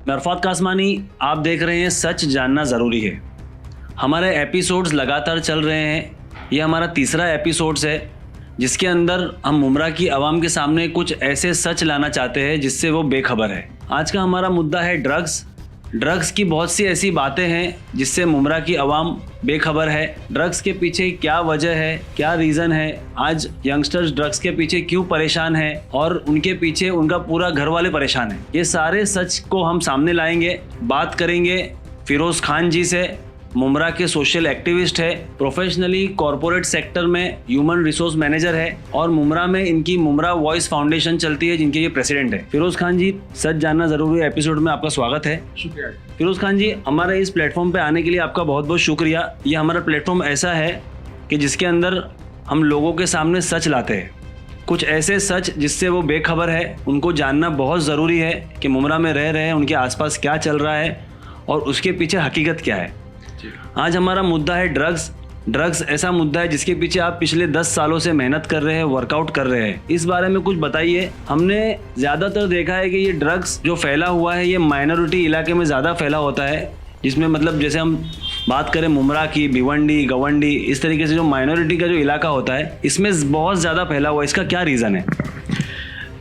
मैं अरफात कासमानी, आप देख रहे हैं सच जानना ज़रूरी है। हमारे एपिसोड्स लगातार चल रहे हैं। ये हमारा तीसरा एपिसोड्स है जिसके अंदर हम मुमरा की आवाम के सामने कुछ ऐसे सच लाना चाहते हैं जिससे वो बेखबर है। आज का हमारा मुद्दा है ड्रग्स की बहुत सी ऐसी बातें हैं जिससे मुमरा की आवाम बेखबर है। ड्रग्स के पीछे क्या वजह है, क्या रीज़न है, आज यंगस्टर्स ड्रग्स के पीछे क्यों परेशान है और उनके पीछे उनका पूरा घर वाले परेशान है। ये सारे सच को हम सामने लाएंगे। बात करेंगे फिरोज़ खान जी से। मुमरा के सोशल एक्टिविस्ट है, प्रोफेशनली कॉरपोरेट सेक्टर में ह्यूमन रिसोर्स मैनेजर है और मुमरा में इनकी मुमरा वॉइस फाउंडेशन चलती है जिनके ये प्रेसिडेंट है। फिरोज़ खान जी, सच जानना ज़रूरी है एपिसोड में आपका स्वागत है। शुक्रिया। फिरोज़ खान जी, हमारे इस प्लेटफॉर्म पे आने के लिए आपका बहुत बहुत शुक्रिया। ये हमारा प्लेटफॉर्म ऐसा है कि जिसके अंदर हम लोगों के सामने सच लाते हैं, कुछ ऐसे सच जिससे वो बेखबर है। उनको जानना बहुत ज़रूरी है कि मुमरा में रह रहे हैं उनके आसपास क्या चल रहा है और उसके पीछे हकीकत क्या है। आज हमारा मुद्दा है ड्रग्स ऐसा मुद्दा है जिसके पीछे आप पिछले 10 सालों से मेहनत कर रहे हैं, वर्कआउट कर रहे हैं। इस बारे में कुछ बताइए। हमने ज़्यादातर देखा है कि ये ड्रग्स जो फैला हुआ है ये माइनॉरिटी इलाके में ज़्यादा फैला होता है, जिसमें मतलब जैसे हम बात करें मुमरा की, भिवंडी, गवंडी, इस तरीके से जो माइनॉरिटी का जो इलाका होता है इसमें बहुत ज़्यादा फैला हुआ है। इसका क्या रीज़न है?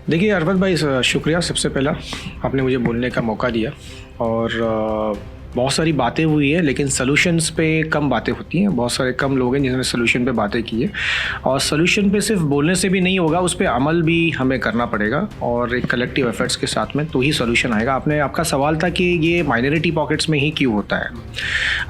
देखिए अरफत भाई, शुक्रिया सबसे पहला, आपने मुझे बोलने का मौका दिया। और बहुत सारी बातें हुई है लेकिन सॉल्यूशंस पे कम बातें होती हैं। बहुत सारे कम लोग हैं जिन्होंने सॉल्यूशन पे बातें की है और सॉल्यूशन पे सिर्फ बोलने से भी नहीं होगा, उस पर अमल भी हमें करना पड़ेगा और एक कलेक्टिव एफर्ट्स के साथ में तो ही सॉल्यूशन आएगा। आपका सवाल था कि ये माइनॉरिटी पॉकेट्स में ही क्यों होता है।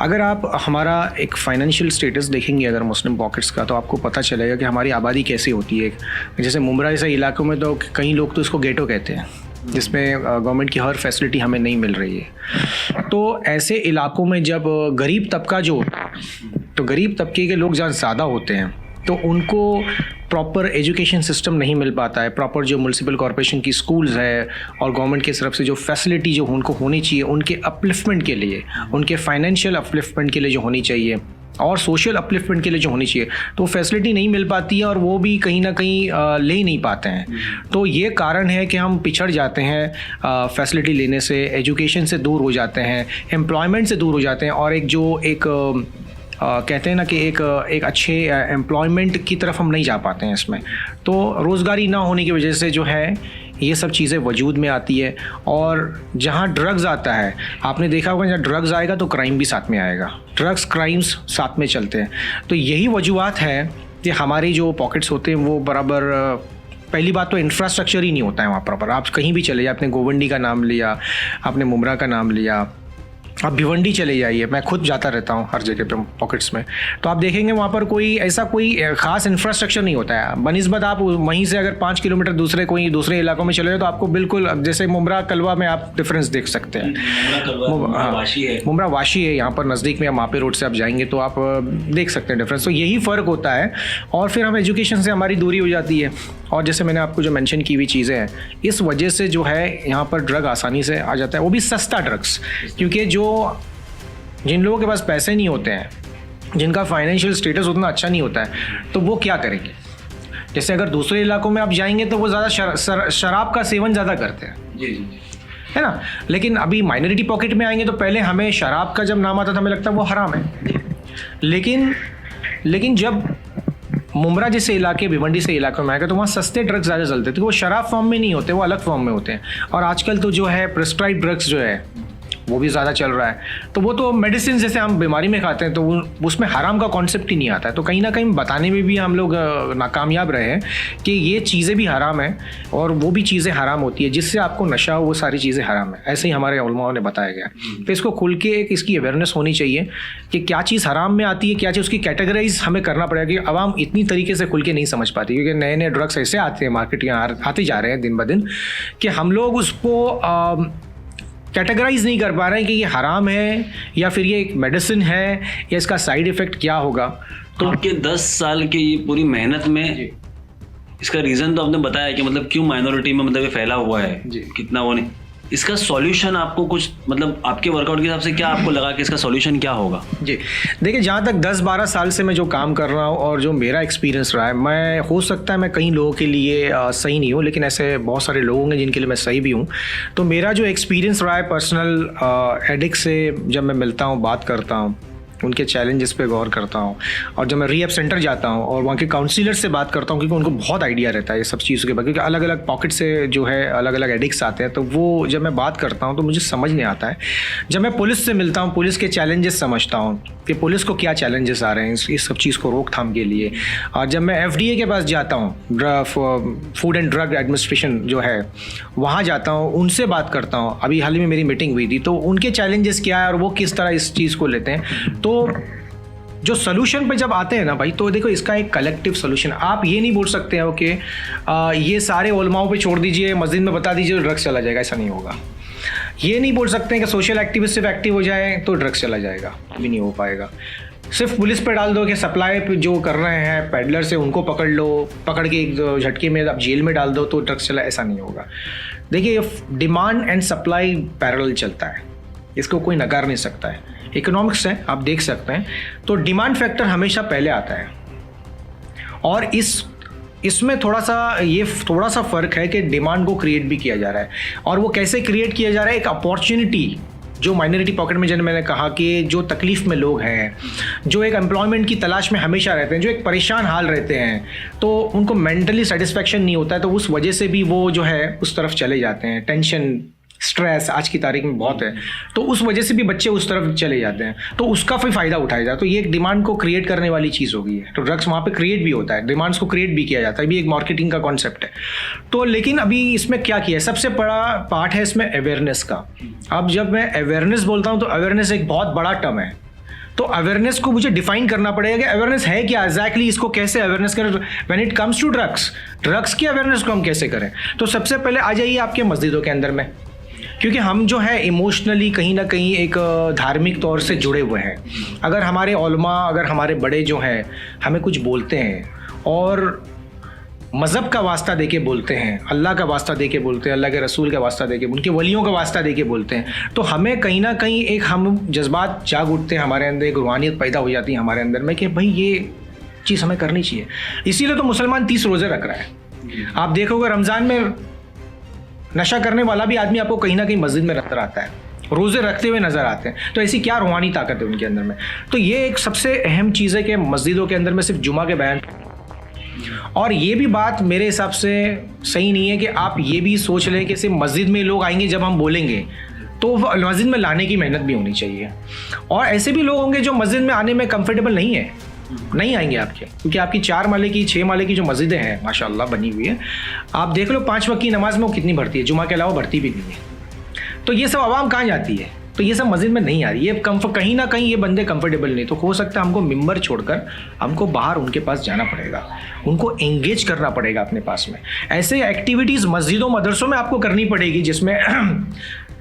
अगर आप हमारा एक फाइनेंशियल स्टेटस देखेंगे अगर मुस्लिम पॉकेट्स का, तो आपको पता चलेगा कि हमारी आबादी कैसी होती है। जैसे मुमरा जैसे इलाकों में तो कई लोग तो इसको गेटो कहते हैं, जिसमें गवर्नमेंट की हर फैसिलिटी हमें नहीं मिल रही है। तो ऐसे इलाकों में जब गरीब तबका जो होता है, तो गरीब तबके के लोग जहाँ ज़्यादा होते हैं तो उनको प्रॉपर एजुकेशन सिस्टम नहीं मिल पाता है। प्रॉपर जो म्युनिसिपल कॉर्पोरेशन की स्कूल्स है और गवर्नमेंट की तरफ से जो फैसिलिटी जो उनको होनी चाहिए उनके अपलिफ्टमेंट के लिए, उनके फाइनेंशियल अपलिफ्टमेंट के लिए जो होनी चाहिए और सोशल अपलिफ्टमेंट के लिए जो होनी चाहिए, तो फैसिलिटी नहीं मिल पाती है और वो भी कहीं ना कहीं ले ही नहीं पाते हैं। तो ये कारण है कि हम पिछड़ जाते हैं, फैसिलिटी लेने से, एजुकेशन से दूर हो जाते हैं, एम्प्लॉयमेंट से दूर हो जाते हैं और कहते हैं ना कि एक अच्छे एम्प्लॉयमेंट की तरफ हम नहीं जा पाते हैं इसमें। तो रोज़गारी ना होने की वजह से जो है ये सब चीज़ें वजूद में आती है। और जहाँ ड्रग्स आता है, आपने देखा होगा जहाँ ड्रग्स आएगा तो क्राइम भी साथ में आएगा, ड्रग्स क्राइम्स साथ में चलते हैं। तो यही वजूहात है कि हमारी जो पॉकेट्स होते हैं वो बराबर, पहली बात तो इंफ्रास्ट्रक्चर ही नहीं होता है वहाँ पर। आप कहीं भी चले जाए, आपने गोवंडी का नाम लिया, आपने मुमरा का नाम लिया, आप भिवंडी चले जाइए, मैं खुद जाता रहता हूँ हर जगह पे पॉकेट्स में, तो आप देखेंगे वहाँ पर कोई ख़ास इंफ्रास्ट्रक्चर नहीं होता है। बनिस्बत आप वहीं से अगर 5 किलोमीटर दूसरे इलाकों में चले जाए तो आपको बिल्कुल जैसे मुमरा कलवा में आप डिफरेंस देख सकते हैं। मुमरा वाशी है यहाँ पर नज़दीक में, मापे रोड से आप जाएंगे तो आप देख सकते हैं डिफरेंस। तो यही फ़र्क होता है। और फिर हम एजुकेशन से हमारी दूरी हो जाती है और जैसे मैंने आपको जो मेंशन की हुई चीज़ें हैं, इस वजह से जो है यहाँ पर ड्रग आसानी से आ जाता है, वो भी सस्ता ड्रग्स। क्योंकि जिन लोगों के पास पैसे नहीं होते हैं, जिनका फाइनेंशियल स्टेटस उतना अच्छा नहीं होता है, तो वो क्या करेंगे। जैसे अगर दूसरे इलाकों में आप जाएंगे तो वो ज़्यादा शराब का सेवन ज़्यादा करते हैं, जी है ना। लेकिन अभी माइनॉरिटी पॉकेट में आएंगे तो पहले हमें शराब का जब नाम आता था हमें लगता है वो हराम है। लेकिन जब मुमरा जैसे इलाके, भिवंडी से इलाकों में आएगा तो वहाँ सस्ते ड्रग्स ज़्यादा चलते हैं। तो वो शराब फॉर्म में नहीं होते, वो अलग फॉर्म में होते हैं। और आजकल तो जो है प्रिस्क्राइब ड्रग्स जो है वो भी ज़्यादा चल रहा है। तो वो तो मेडिसिन जैसे हम बीमारी में खाते हैं तो उसमें हराम का कॉन्सेप्ट ही नहीं आता है। तो कहीं ना कहीं बताने में भी हम लोग नाकामयाब रहे हैं कि ये चीज़ें भी हराम है और वो भी चीज़ें हराम होती है, जिससे आपको नशा हो, वो सारी चीज़ें हराम है। ऐसे ही हमारे उलमाओं ने बताया गया। तो इसको खुल के एक इसकी अवेयरनेस होनी चाहिए कि क्या चीज़ हराम में आती है, क्या चीज़ उसकी कैटेगराइज हमें करना पड़ेगा, कि आवाम इतनी तरीके से खुल के नहीं समझ पाती। क्योंकि नए नए ड्रग्स ऐसे आते हैं मार्केट में, आते जा रहे हैं दिन ब दिन, कि हम लोग उसको कैटेगराइज नहीं कर पा रहे हैं कि ये हराम है या फिर ये एक मेडिसिन है या इसका साइड इफ़ेक्ट क्या होगा। तो आपके 10 साल की ये पूरी मेहनत में इसका रीज़न तो आपने बताया कि मतलब क्यों माइनॉरिटी में मतलब ये फैला हुआ है, कितना वो नहीं, इसका सॉल्यूशन आपको कुछ मतलब आपके वर्कआउट के हिसाब से क्या आपको लगा कि इसका सॉल्यूशन क्या होगा? जी देखिए, जहाँ तक 10-12 साल से मैं जो काम कर रहा हूँ और जो मेरा एक्सपीरियंस रहा है, मैं हो सकता है मैं कई लोगों के लिए सही नहीं हूँ, लेकिन ऐसे बहुत सारे लोग होंगे जिनके लिए मैं सही भी हूँ। तो मेरा जो एक्सपीरियंस रहा है पर्सनल एडिक्ट से, जब मैं मिलता हूँ, बात करता हूँ, उनके चैलेंजेस पे गौर करता हूँ, और जब मैं रीहैब सेंटर जाता हूँ और वहाँ के काउंसलर से बात करता हूँ, क्योंकि उनको बहुत आइडिया रहता है ये सब चीज़ों के बारे में, क्योंकि अलग अलग पॉकेट से जो है अलग अलग एडिक्ट्स आते हैं। तो वो जब मैं बात करता हूँ तो मुझे समझ नहीं आता है। जब मैं पुलिस से मिलता हूँ, पुलिस के चैलेंजेस समझता हूँ कि पुलिस को क्या चैलेंजेस आ रहे हैं इस सब चीज़ को रोकथाम के लिए। और जब मैं FDA के पास जाता हूँ, फूड एंड ड्रग एडमिनिस्ट्रेशन जो है, वहाँ जाता हूँ, उनसे बात करता हूँ। अभी हाल ही में मेरी मीटिंग हुई थी, तो उनके चैलेंजेस क्या है और वो किस तरह इस चीज़ को लेते हैं। तो जो सोल्यूशन पे जब आते हैं ना भाई, तो देखो इसका एक कलेक्टिव सोल्यूशन। आप ये नहीं बोल सकते हो कि ये सारे उलमाओं पे छोड़ दीजिए, मस्जिद में बता दीजिए तो ड्रग्स चला जाएगा, ऐसा नहीं होगा। ये नहीं बोल सकते हैं कि सोशल एक्टिविस्ट सिर्फ एक्टिव हो जाए तो ड्रग्स चला जाएगा, भी नहीं हो पाएगा। सिर्फ पुलिस पे डाल दो कि सप्लाई जो कर रहे हैं पेडलर से, उनको पकड़ लो, पकड़ के एक झटके में आप जेल में डाल दो तो ड्रग्स चला, ऐसा नहीं होगा। देखिए, डिमांड एंड सप्लाई पैरेलल चलता है, इसको कोई नकार नहीं सकता है। इकोनॉमिक्स है, आप देख सकते हैं। तो डिमांड फैक्टर हमेशा पहले आता है, और इसमें थोड़ा सा फ़र्क है कि डिमांड को क्रिएट भी किया जा रहा है। और वो कैसे क्रिएट किया जा रहा है? एक अपॉर्चुनिटी जो माइनॉरिटी पॉकेट में, जैसे मैंने कहा कि जो तकलीफ़ में लोग हैं, जो एक एम्प्लॉयमेंट की तलाश में हमेशा रहते हैं, जो एक परेशान हाल रहते हैं, तो उनको मेंटली सेटिस्फेक्शन नहीं होता है, तो उस वजह से भी वो जो है उस तरफ चले जाते हैं। टेंशन, स्ट्रेस आज की तारीख में बहुत है, तो उस वजह से भी बच्चे उस तरफ चले जाते हैं, तो उसका फिर फ़ायदा उठाया जाता है। तो ये एक डिमांड को क्रिएट करने वाली चीज़ हो गई है। तो ड्रग्स वहाँ पे क्रिएट भी होता है, डिमांड्स को क्रिएट भी किया जाता है, भी एक मार्केटिंग का कॉन्सेप्ट है। तो लेकिन अभी इसमें क्या किया है, सबसे बड़ा पार्ट है इसमें अवेयरनेस का। अब जब मैं अवेयरनेस बोलता हूँ तो अवेयरनेस एक बहुत बड़ा टर्म है, तो अवेयरनेस को मुझे डिफाइन करना पड़ेगा कि अवेयरनेस है क्या एग्जैक्टली, इसको कैसे अवेयरनेस करें when it comes to drugs की अवेयरनेस को हम कैसे करें। तो सबसे पहले आ जाइए आपके मस्जिदों के अंदर में, क्योंकि हम जो है इमोशनली कहीं ना कहीं एक धार्मिक तौर से जुड़े हुए हैं। अगर हमारे उलमा, अगर हमारे बड़े जो हैं हमें कुछ बोलते हैं और मज़हब का वास्ता देके बोलते हैं, अल्लाह का वास्ता देके बोलते हैं, अल्लाह के रसूल का वास्ता देके, उनके वलियों का वास्ता देके बोलते हैं, तो हमें कहीं ना कहीं एक हम जज्बात जाग उठते हैं हमारे अंदर, एक रूहानियत पैदा हो जाती है हमारे अंदर में कि भाई ये चीज़ हमें करनी चाहिए। इसीलिए तो मुसलमान 30 रोज़े रख रहा है। आप देखोगे रमज़ान में नशा करने वाला भी आदमी आपको कहीं ना कहीं मस्जिद में नजर आता है, रोज़े रखते हुए नज़र आते हैं। तो ऐसी क्या रूहानी ताकत है उनके अंदर में। तो ये एक सबसे अहम चीज़ है कि मस्जिदों के अंदर में सिर्फ जुमा के बयान। और ये भी बात मेरे हिसाब से सही नहीं है कि आप ये भी सोच लें कि सिर्फ मस्जिद में लोग आएंगे जब हम बोलेंगे, तो मस्जिद में लाने की मेहनत भी होनी चाहिए। और ऐसे भी लोग होंगे जो मस्जिद में आने में कंफर्टेबल नहीं है, नहीं आएंगे आपके, क्योंकि आपकी 4 माले की 6 माले की जो मस्जिदें हैं माशाल्लाह बनी हुई है, आप देख लो 5 वक्त की नमाज में वो कितनी भरती है, जुमा के अलावा भरती भी नहीं है। तो ये सब आवाम कहाँ जाती है, तो ये सब मस्जिद में नहीं आ रही है। कहीं ना कहीं ये बंदे कंफर्टेबल नहीं, तो हो सकता है हमको मिंबर छोड़कर हमको बाहर उनके पास जाना पड़ेगा, उनको एंगेज करना पड़ेगा अपने पास में। ऐसे एक्टिविटीज़ मस्जिदों मदरसों में आपको करनी पड़ेगी जिसमें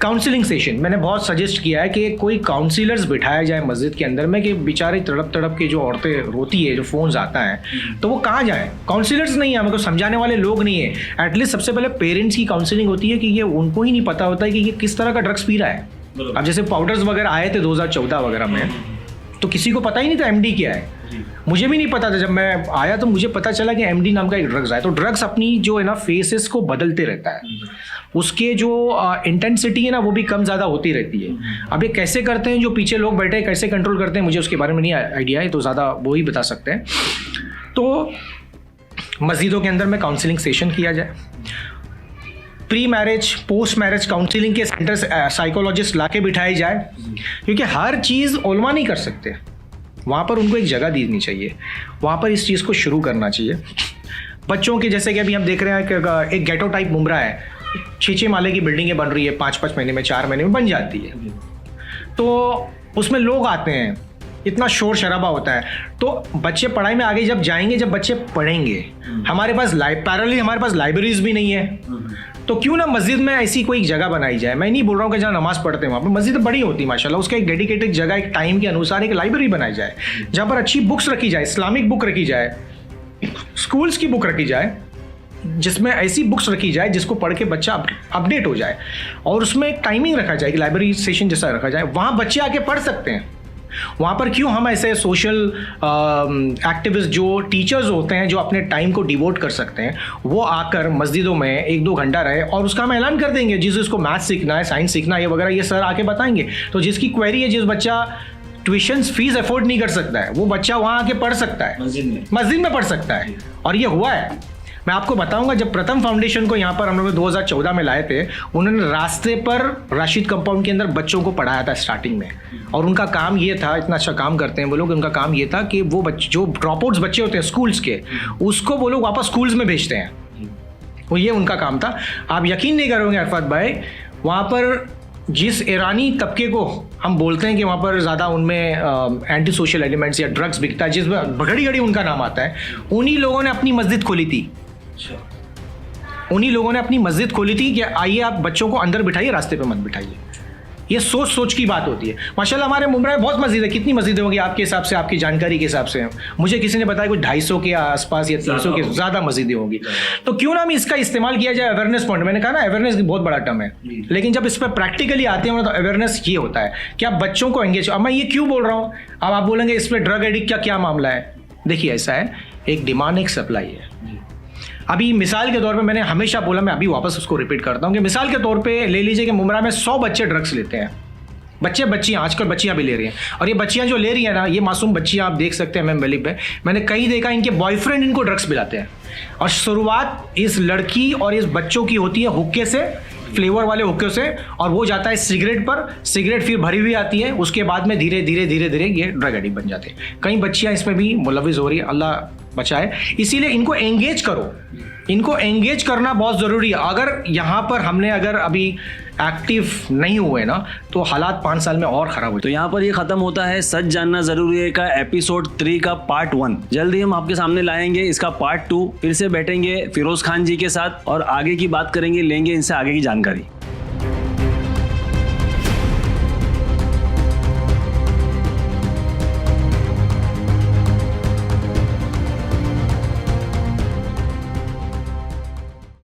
काउंसलिंग सेशन मैंने बहुत सजेस्ट किया है कि कोई काउंसलर्स बिठाया जाए मस्जिद के अंदर में, कि बेचारे तड़प के जो औरतें रोती है, जो फ़ोन्स आता है, तो वो कहाँ जाए। काउंसलर्स नहीं है, हमें को समझाने वाले लोग नहीं है। एटलीस्ट सबसे पहले पेरेंट्स की काउंसलिंग होती है कि ये उनको ही नहीं पता होता है कि ये किस तरह का ड्रग्स पी रहा है। अब जैसे पाउडर्स वगैरह आए थे 2014 वगैरह में, तो किसी को पता ही नहीं था MD क्या है। मुझे भी नहीं पता था, जब मैं आया तो मुझे पता चला कि MD नाम का एक ड्रग्स है। तो ड्रग्स अपनी जो है ना फेसेस को बदलते रहता है, उसके जो इंटेंसिटी है ना वो भी कम ज़्यादा होती रहती है। अब ये कैसे करते हैं, जो पीछे लोग बैठे हैं कैसे कंट्रोल करते हैं, मुझे उसके बारे में नहीं आइडिया है, तो ज़्यादा वो ही बता सकते हैं। तो मस्जिदों के अंदर में काउंसलिंग सेशन किया जाए, pre marriage post marriage counselling के सेंटर्स साइकोलॉजिस्ट ला के बिठाए जाए, क्योंकि हर चीज़ उलमा नहीं कर सकते, वहाँ पर उनको एक जगह देनी चाहिए, वहाँ पर इस चीज़ को शुरू करना चाहिए। बच्चों के जैसे कि अभी हम देख रहे हैं कि एक गेटो टाइप मुमरा है, 6 माले की बिल्डिंगें बन रही है, 5 महीने में 4 महीने में बन जाती है, तो उसमें लोग आते हैं, इतना शोर शराबा होता है। तो बच्चे पढ़ाई में आगे जब जाएंगे, जब बच्चे पढ़ेंगे, हमारे पास पैरेलली हमारे पास लाइब्रेरीज भी नहीं है, तो क्यों ना मस्जिद में ऐसी कोई जगह बनाई जाए। मैं नहीं बोल रहा हूँ कि जहाँ नमाज पढ़ते हैं वहाँ पर, मस्जिद बड़ी होती है माशाल्लाह, उसका एक डेडिकेटेड जगह, एक टाइम के अनुसार एक लाइब्रेरी बनाई जाए, जहाँ पर अच्छी बुक्स रखी जाए, इस्लामिक बुक रखी जाए, स्कूल्स की बुक रखी जाए, जिसमें ऐसी बुक्स रखी जाए जिसको पढ़ के बच्चा अपडेट हो जाए, और उसमें एक टाइमिंग रखा जाए कि लाइब्रेरी सेशन जैसा रखा जाए, वहाँ बच्चे आके पढ़ सकते हैं। वहाँ पर क्यों हम ऐसे सोशल एक्टिविस्ट जो टीचर्स होते हैं जो अपने टाइम को डिवोट कर सकते हैं, वो आकर मस्जिदों में 1-2 घंटा रहे और उसका हम ऐलान कर देंगे जिसको मैथ्स सीखना है, साइंस सीखना है, ये वगैरह ये सर आके बताएंगे। तो जिसकी क्वेरी है, जिस बच्चा ट्यूशन फीस अफोर्ड नहीं कर सकता है, वो बच्चा वहाँ आके पढ़ सकता है, मस्जिद में पढ़ सकता है। और ये हुआ है। मैं आपको बताऊंगा, जब प्रथम फाउंडेशन को यहाँ पर हम लोग 2014 में लाए थे, उन्होंने रास्ते पर राशिद कंपाउंड के अंदर बच्चों को पढ़ाया था स्टार्टिंग में। और उनका काम ये था, इतना अच्छा काम करते हैं वो लोग, उनका काम ये था कि वो बच्चे जो ड्रॉप आउट्स बच्चे होते हैं स्कूल्स के, उसको वो लोग वापस स्कूल्स में भेजते हैं। वो ये उनका काम था। आप यकीन नहीं करोगे अरफत भाई, वहाँ पर जिस ईरानी तबके को हम बोलते हैं कि वहाँ पर ज़्यादा उनमें एंटी सोशल एलिमेंट्स या ड्रग्स बिकता है, जिसमें घड़ी घड़ी उनका नाम आता है, उन्हीं लोगों ने अपनी मस्जिद खोली थी। उन्हीं लोगों ने अपनी मस्जिद खोली थी कि आइए आप बच्चों को अंदर बिठाइए, रास्ते पे मत बिठाइए। ये सोच सोच की बात होती है। माशाल्लाह हमारे मुंबई में बहुत मस्जिद है। कितनी मस्जिदें होंगी आपके हिसाब से, आपकी जानकारी के हिसाब से? मुझे किसी ने बताया कुछ 250 के आसपास या 300 के ज़्यादा मस्जिदें होंगी। तो क्यों ना हम इसका इस्तेमाल किया जाए अवेयरनेस पॉइंट। मैंने कहा ना, अवेयरनेस बहुत बड़ा टर्म है, लेकिन जब इस पर प्रैक्टिकली आते हैं तो अवेयरनेस ये होता है कि आप बच्चों को एंगेज। अब मैं ये क्यों बोल रहा हूँ, अब आप बोलेंगे इस पर ड्रग एडिक्ट का क्या मामला है। देखिए ऐसा है, एक डिमांड एक सप्लाई है। अभी मिसाल के तौर पे मैंने हमेशा बोला, मैं अभी वापस उसको रिपीट करता हूँ कि मिसाल के तौर पे ले लीजिए कि मुमरा में 100 बच्चे ड्रग्स लेते हैं। बच्चियाँ आजकल बच्चियाँ भी ले रही हैं, और ये बच्चियाँ जो ले रही हैं ना, ये मासूम बच्चियाँ आप देख सकते हैं मैम वैली पे, मैंने कहीं देखा इनके बॉयफ्रेंड इनको ड्रग्स पिलाते हैं। और शुरुआत इस लड़की और इस बच्चों की होती है हुक्के से, फ्लेवर वाले हुक्के से, और वो जाता है सिगरेट पर। सिगरेट फिर भरी हुई आती है, उसके बाद में धीरे धीरे ये ड्रग एडिक्ट बन जाते हैं। कई बच्चियाँ इसमें भी मुलविस हो रही है, अल्लाह बचाए। इसीलिए इनको एंगेज करो, इनको एंगेज करना बहुत ज़रूरी है। अगर यहाँ पर हमने अगर अभी एक्टिव नहीं हुए ना, तो हालात 5 साल में और ख़राब हो जाए। तो यहाँ पर ये ख़त्म होता है सच जानना ज़रूरी है का एपिसोड 3 का पार्ट 1। जल्दी हम आपके सामने लाएंगे इसका पार्ट 2। फिर से बैठेंगे फिरोज खान जी के साथ और आगे की बात करेंगे, लेंगे इनसे आगे की जानकारी।